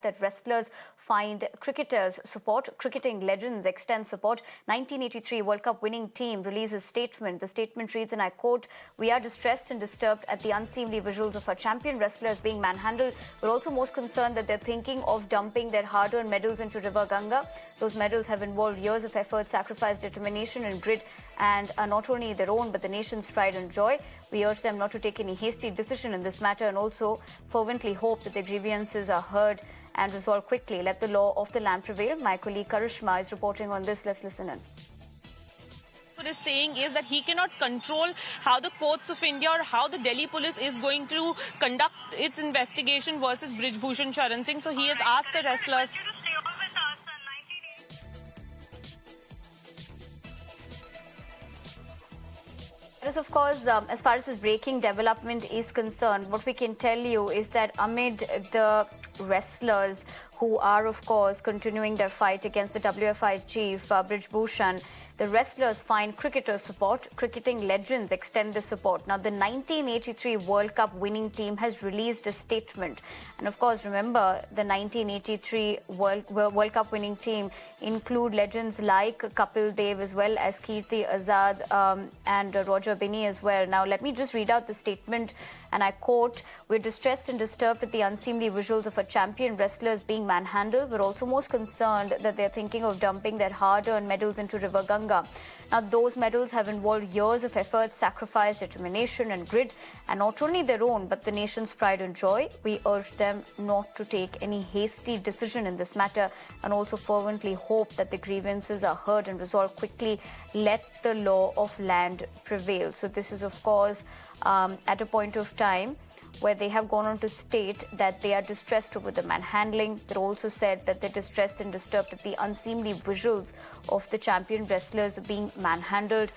that wrestlers find cricketers support. Cricketing legends extend support. 1983 World Cup winning team releases statement. The statement reads, and I quote, "We are distressed and disturbed at the unseemly visuals of our champion wrestlers being manhandled. We're also most concerned that they're thinking of dumping their hard-earned medals into River Ganga. Those medals have involved years of effort, sacrifice, determination and grit, and are not only their own but the nation's pride and joy. We urge them not to take any hasty decision in this matter and also fervently hope that their grievances are heard and resolved quickly. Let the law of the land prevail." My colleague Karishma is reporting on this. Let's listen in. What is saying is that he cannot control how the courts of India or how the Delhi police is going to conduct its investigation versus Brij Bhushan Sharan Singh. So he has asked the wrestlers. Yes, of course, as far as this breaking development is concerned, what we can tell you is that amid the wrestlers who are, of course, continuing their fight against the WFI chief, Brij Bhushan, the wrestlers find cricketers support. Cricketing legends extend the support. Now, the 1983 World Cup winning team has released a statement. And, of course, remember, the 1983 World Cup winning team include legends like Kapil Dev as well as Kirti Azad and Roger Binney as well. Now, let me just read out the statement, and I quote, "We're distressed and disturbed at the unseemly visuals of our champion wrestlers being manhandled. We're also most concerned that they're thinking of dumping their hard-earned medals into River Ganga. Now, those medals have involved years of effort, sacrifice, determination and grit, and not only their own, but the nation's pride and joy. We urge them not to take any hasty decision in this matter and also fervently hope that the grievances are heard and resolved quickly. Let the law of land prevail." So this is, of course, at a point of time where they have gone on to state that they are distressed over the manhandling. They also said that they're distressed and disturbed at the unseemly visuals of the champion wrestlers being manhandled.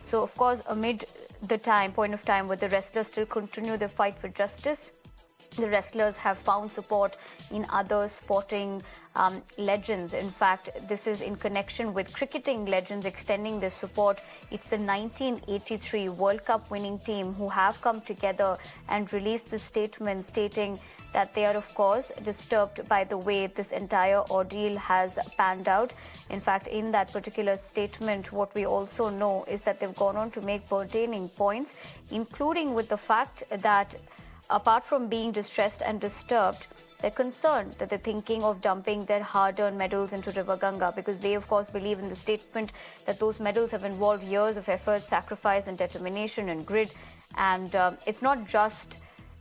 So, of course, amid the point of time where the wrestlers still continue their fight for justice, the wrestlers have found support in other sporting legends. In fact, this is in connection with cricketing legends extending their support. It's the 1983 World Cup winning team who have come together and released a statement stating that they are, of course, disturbed by the way this entire ordeal has panned out. In fact, in that particular statement, what we also know is that they've gone on to make pertaining points, including with the fact that apart from being distressed and disturbed, they're concerned that they're thinking of dumping their hard-earned medals into River Ganga because they, of course, believe in the statement that those medals have involved years of effort, sacrifice and determination and grit. And it's not just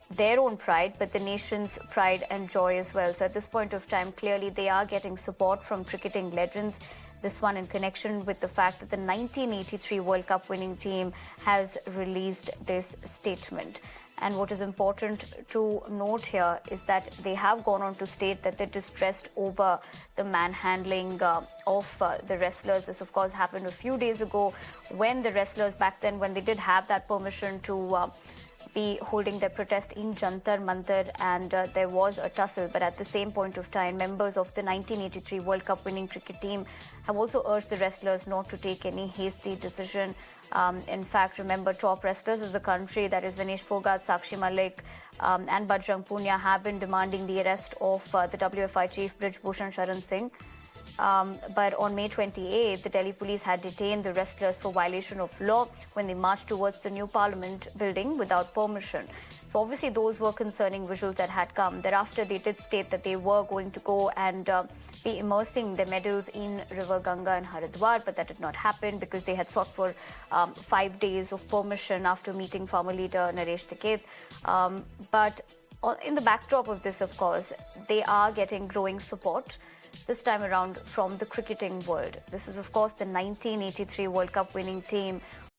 their own pride, but the nation's pride and joy as well. So at this point of time, clearly they are getting support from cricketing legends. This one in connection with the fact that the 1983 World Cup winning team has released this statement. And what is important to note here is that they have gone on to state that they're distressed over the manhandling of the wrestlers. This, of course, happened a few days ago when the wrestlers back then, when they did have that permission to be holding their protest in Jantar Mantar, and there was a tussle. But at the same point of time, members of the 1983 World Cup winning cricket team have also urged the wrestlers not to take any hasty decision. In fact, remember, top wrestlers of the country, that is Vinesh Fogart, Sakshi Malik and Bajrang Punia, have been demanding the arrest of the WFI chief Brij Bhushan Sharan Singh. But on May 28th, the Delhi police had detained the wrestlers for violation of law when they marched towards the new parliament building without permission. So obviously those were concerning visuals that had come. Thereafter, they did state that they were going to go and be immersing their medals in River Ganga and Haridwar, but that did not happen because they had sought for 5 days of permission after meeting former leader Naresh Tiket. But in the backdrop of this, of course, they are getting growing support this time around from the cricketing world. This is, of course, the 1983 World Cup winning team